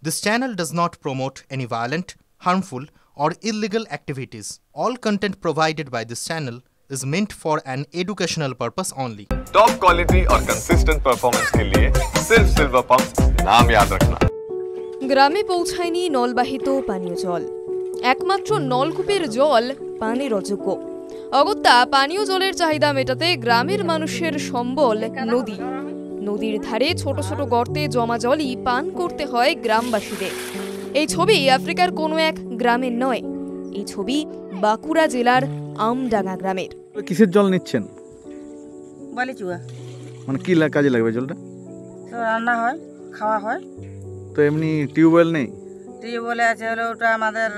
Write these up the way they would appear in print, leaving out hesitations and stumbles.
This channel does not promote any violent, harmful, or illegal activities. All content provided by this channel is meant for an educational purpose only. Top quality और consistent performance के लिए सिर्फ silver pump नाम याद रखना। গ্রামে পৌঁছায়নি নলবাহিত পানীয় জল, একমাত্র নলকূপের জল পানির অযোগ্য। অগত্যা পানীয় জলের চাহিদা মেটাতে গ্রামের মানুষের সম্বল নদী। নদীর ধারে ছোট ছোট গর্তে জমা জলই পান করতে হয় গ্রামবাসীদের। এই ছবি আফ্রিকার কোনো এক গ্রামের নয়, এই ছবি বাঁকুড়া জেলার আমডাঙ্গা গ্রামের। কিসের জল নিচ্ছেন? বালিচুয়া। মানে কি কাজে লাগবে জলটা? তো রান্না হয়, খাওয়া হয়। তো এমনি টিউবওয়েল নেই? টিউবওয়েল আছে, হলো ওটা আমাদের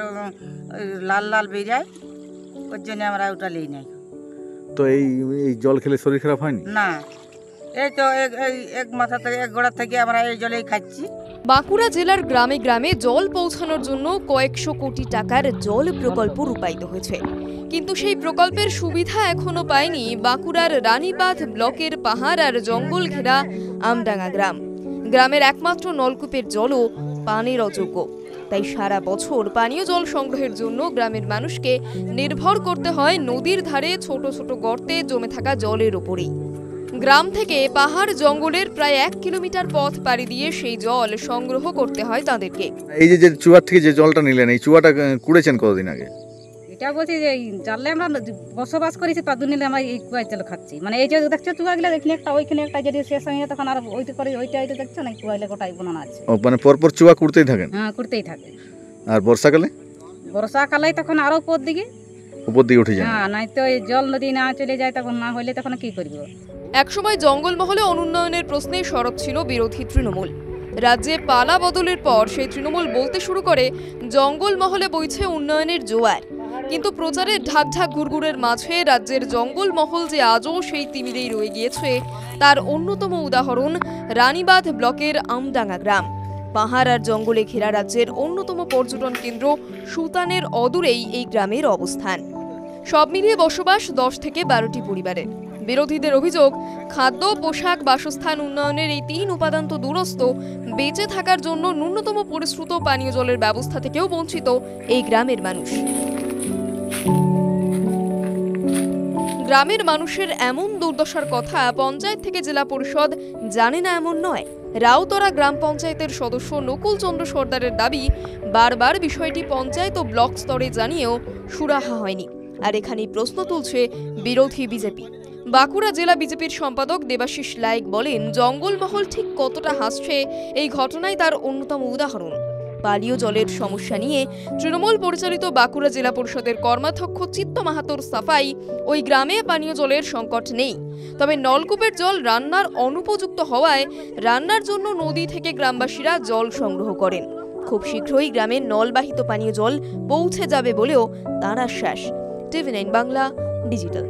লাল লাল বেরিয়ে, ওর জন্য আমরা ওটা নিই নাই। তো এই জল খেলে শরীর খারাপ হয়নি? না, এই তো এক মাথা থেকে এক গোড়া থেকে আমরা এই জলেই খাচ্ছি। বাঁকুড়া জেলার গ্রামে গ্রামে জল পৌঁছানোর জন্য কয়েকশো কোটি টাকার জল প্রকল্প রূপায়িত হয়েছে, কিন্তু সেই প্রকল্পের সুবিধা এখনো পায়নি বাঁকুড়ার রানীবাঁধ ব্লকের পাহাড় আর জঙ্গল ঘেরা আমডাঙ্গা গ্রাম। গ্রামের একমাত্র নলকূপের জলও পানির অযোগ্য। তাই সারা বছর পানীয় জল সংগ্রহের জন্য গ্রামের মানুষকে নির্ভর করতে হয় নদীর ধারে ছোট ছোট গর্তে জমে থাকা জলের উপরেই। গ্রাম থেকে পাহাড় জঙ্গলের প্রায় 1 কিলোমিটার পথ পাড়ি দিয়ে সেই জল সংগ্রহ করতে হয় তাদেরকে। এই যে চুয়ার থেকে যে জলটা নিলেন, এই চুয়াটা কুড়েছেন কতদিন আগে? এটা বলছি যে জানলে আমরা বসবাস করেছি তাদের নিলে আমরা এই কুয়ার জল খাচ্ছি। মানে এই যে দেখছো চুয়াগুলো, এখানে একটা ওইখানে একটা, যদি শেষ হয়ে তখন আর ওইটা করে ওইটা দেখছো না, কুয়াগুলো গোটাই বোনানো আছে। ও মানে পরপর চুয়া কুড়তেই থাকেন? হ্যাঁ, করতেই থাকে। আর বর্ষাকালে? বর্ষাকালে তখন আরো উপর দিকে উঠে যায়। হ্যাঁ, নাই তো এই জল নদী না চলে যায়, তখন না হইলে তখন কি করব। একসময় জঙ্গলমহলে অনুন্নয়নের প্রশ্নে সরব ছিল বিরোধী তৃণমূল। রাজ্যে পালা বদলের পর সেই তৃণমূল বলতে শুরু করে জঙ্গলমহলে বইছে উন্নয়নের জোয়ার। কিন্তু প্রচারের ঢাক ঢাক ঘুরঘুরের মাঝে রাজ্যের জঙ্গলমহল যে আজও সেই তিমিরেই রয়ে গিয়েছে, তার অন্যতম উদাহরণ রানীবাঁধ ব্লকের আমডাঙ্গা গ্রাম। পাহাড় আর জঙ্গলে ঘেরা রাজ্যের অন্যতম পর্যটন কেন্দ্র সুতানের অদূরেই এই গ্রামের অবস্থান। সব মিলিয়ে বসবাস 10 থেকে 12টি পরিবারের। বিরোধীদের অভিযোগ, খাদ্য, পোশাক, বাসস্থান উন্নয়নের এই 3 উপাদান তো দূরস্থ, বেঁচে থাকার জন্য ন্যূনতম পরিশ্রুত পানীয় জলের ব্যবস্থা থেকেও বঞ্চিত এই গ্রামের মানুষ। গ্রামের মানুষের এমন দুর্দশার কথা পঞ্চায়েত থেকে জেলা পরিষদ জানে না এমন নয়। রাউতরা গ্রাম পঞ্চায়েতের সদস্য নকুল চন্দ্র সর্দারের দাবি, বারবার বিষয়টি পঞ্চায়েত ও ব্লক স্তরে জানিয়েও সুরাহা হয়নি। আর এখানেই প্রশ্ন তুলছে বিরোধী বিজেপি। বাঁকুড়া জেলা বিজেপির সম্পাদক দেবাশিস লাইক বলেন, জঙ্গলমহল ঠিক কতটা হাসছে এই ঘটনায় তার অন্যতম উদাহরণ। পানীয় জলের সমস্যা নিয়ে তৃণমূল পরিচালিত বাঁকুড়া জেলা পরিষদের কর্মাধ্যক্ষ চিত্ত মাহাতোর সাফাই, ওই গ্রামে পানীয় জলের সংকট নেই, তবে নলকূপের জল রান্নার অনুপযুক্ত হওয়ায় রান্নার জন্য নদী থেকে গ্রামবাসীরা জল সংগ্রহ করেন। খুব শীঘ্রই গ্রামের নলবাহিত পানীয় জল পৌঁছে যাবে বলেও তার আশ্বাস। TV9 Bangla digital.